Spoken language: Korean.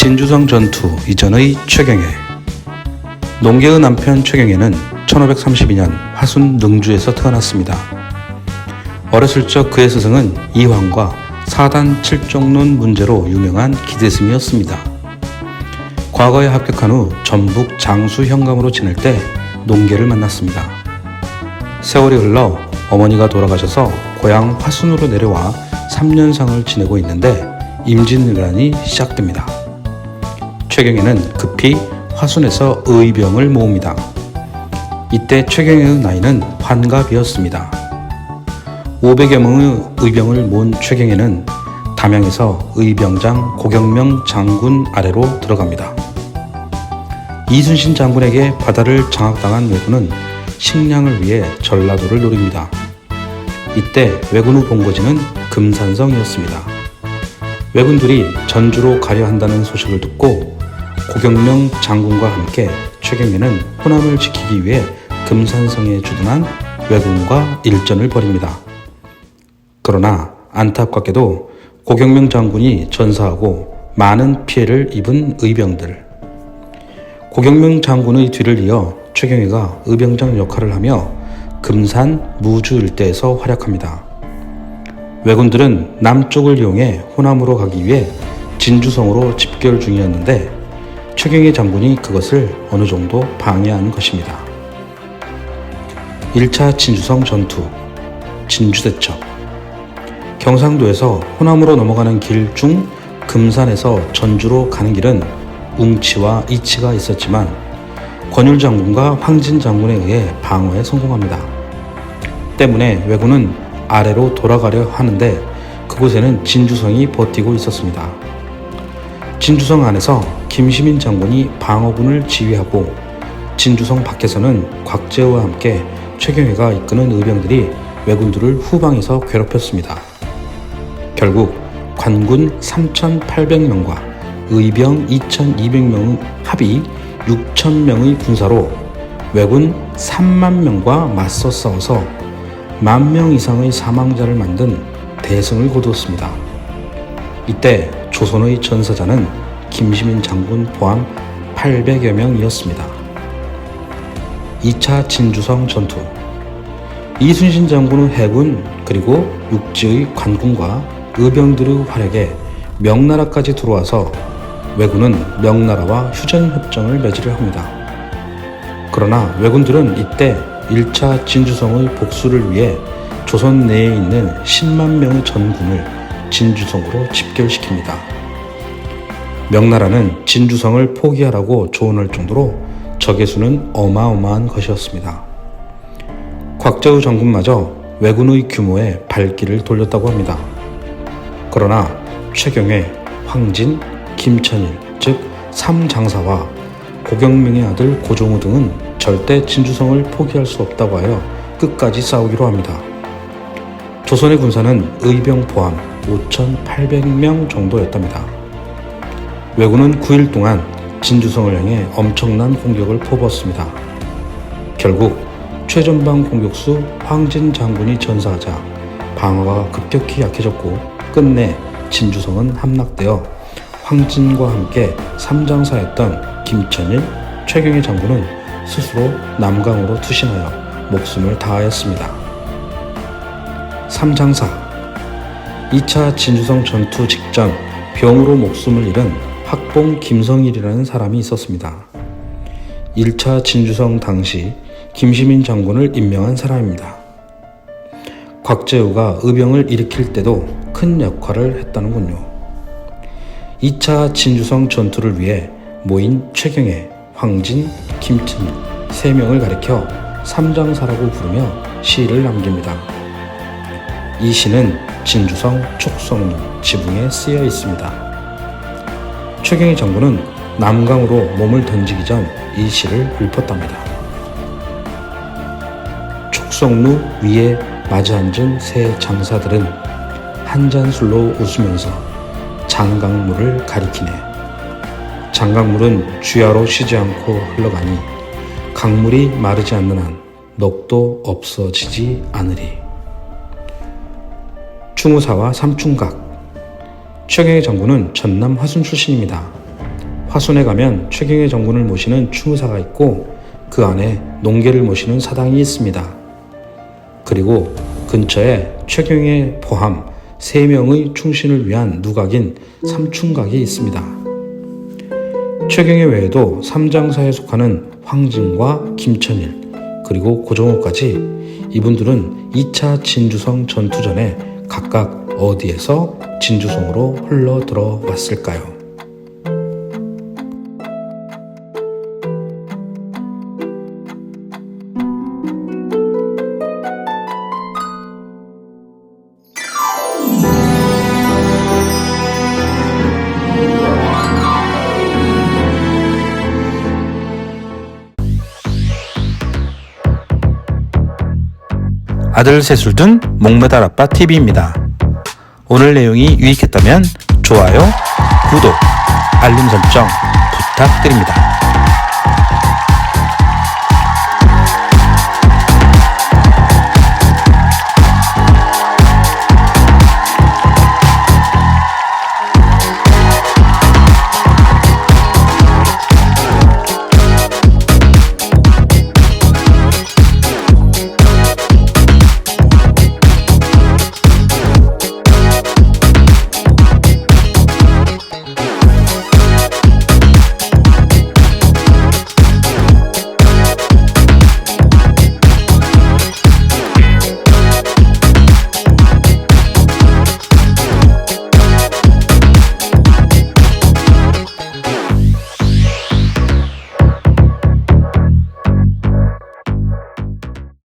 진주성 전투 이전의 최경혜. 농계의 남편 최경혜는 1532년 화순 능주에서 태어났습니다. 어렸을 적 그의 스승은 이황과 사단 칠종론 문제로 유명한 기대승이었습니다. 과거에 합격한 후 전북 장수 현감으로 지낼 때 농계를 만났습니다. 세월이 흘러 어머니가 돌아가셔서 고향 화순으로 내려와 3년상을 지내고 있는데 임진왜란이 시작됩니다. 최경혜는 급히 화순에서 의병을 모읍니다. 이때 최경혜의 나이는 환갑이었습니다. 500여 명의 의병을 모은 최경혜는 담양에서 의병장 고경명 장군 아래로 들어갑니다. 이순신 장군에게 바다를 장악당한 왜군은 식량을 위해 전라도를 노립니다. 이때 왜군의 본거지는 금산성이었습니다. 왜군들이 전주로 가려 한다는 소식을 듣고 고경명 장군과 함께 최경혜는 호남을 지키기 위해 금산성에 주둔한 왜군과 일전을 벌입니다. 그러나 안타깝게도 고경명 장군이 전사하고 많은 피해를 입은 의병들. 고경명 장군의 뒤를 이어 최경혜가 의병장 역할을 하며 금산, 무주 일대에서 활약합니다. 왜군들은 남쪽을 이용해 호남으로 가기 위해 진주성으로 집결 중이었는데 최경혜 장군이 그것을 어느 정도 방해한 것입니다. 1차 진주성 전투, 진주대첩. 경상도에서 호남으로 넘어가는 길 중 금산에서 전주로 가는 길은 웅치와 이치가 있었지만 권율 장군과 황진 장군에 의해 방어에 성공합니다. 때문에 왜군은 아래로 돌아가려 하는데 그곳에는 진주성이 버티고 있었습니다. 진주성 안에서 김시민 장군이 방어군을 지휘하고 진주성 밖에서는 곽재우와 함께 최경혜가 이끄는 의병들이 왜군들을 후방에서 괴롭혔습니다. 결국 관군 3,800명과 의병 2,200명의 합의 6,000명의 군사로 왜군 3만 명과 맞서 싸워서 10,000명 이상의 사망자를 만든 대승을 거두었습니다. 이때 조선의 전사자는 김시민 장군 포함 800여 명이었습니다. 2차 진주성 전투. 이순신 장군의 해군 그리고 육지의 관군과 의병들의 활약에 명나라까지 들어와서 왜군은 명나라와 휴전협정을 맺으려 합니다. 그러나 왜군들은 이때 1차 진주성의 복수를 위해 조선 내에 있는 10만 명의 전군을 진주성으로 집결시킵니다. 명나라는 진주성을 포기하라고 조언할 정도로 적의 수는 어마어마한 것이었습니다. 곽재우 장군마저 왜군의 규모에 발길을 돌렸다고 합니다. 그러나 최경혜, 황진, 김천일 즉 삼장사와 고경명의 아들 고종우 등은 절대 진주성을 포기할 수 없다고 하여 끝까지 싸우기로 합니다. 조선의 군사는 의병 포함 5,800명 정도였답니다. 왜군은 9일 동안 진주성을 향해 엄청난 공격을 퍼부었습니다. 결국 최전방 공격수 황진 장군이 전사하자 방어가 급격히 약해졌고 끝내 진주성은 함락되어 황진과 함께 삼장사였던 김천일, 최경혜 장군은 스스로 남강으로 투신하여 목숨을 다하였습니다. 삼장사. 2차 진주성 전투 직전 병으로 목숨을 잃은 학봉 김성일이라는 사람이 있었습니다. 1차 진주성 당시 김시민 장군을 임명한 사람입니다. 곽재우가 의병을 일으킬 때도 큰 역할을 했다는군요. 2차 진주성 전투를 위해 모인 최경혜, 황진, 김천일 3명을 가리켜 삼장사라고 부르며 시를 남깁니다. 이 시는 진주성 촉성루 지붕에 쓰여 있습니다. 최경혜 장군은 남강으로 몸을 던지기 전 이 시를 읊었답니다. 촉성루 위에 마주 앉은 세 장사들은 한 잔 술로 웃으면서 장강물을 가리키네. 장강물은 주야로 쉬지 않고 흘러가니 강물이 마르지 않는 한 녹도 없어지지 않으리. 충우사와 삼충각. 최경혜 장군은 전남 화순 출신입니다. 화순에 가면 최경의 정군을 모시는 추무사가 있고 그 안에 농계를 모시는 사당이 있습니다. 그리고 근처에 최경의 포함 3명의 충신을 위한 누각인 삼충각이 있습니다. 최경의 외에도 삼장사에 속하는 황진과 김천일 그리고 고종호까지 이분들은 2차 진주성 전투 전에 각각 어디에서 진주성으로 흘러 들어왔을까요? 아들 셋을 둔 목매달 아빠 TV입니다. 오늘 내용이 유익했다면 좋아요, 구독, 알림 설정 부탁드립니다.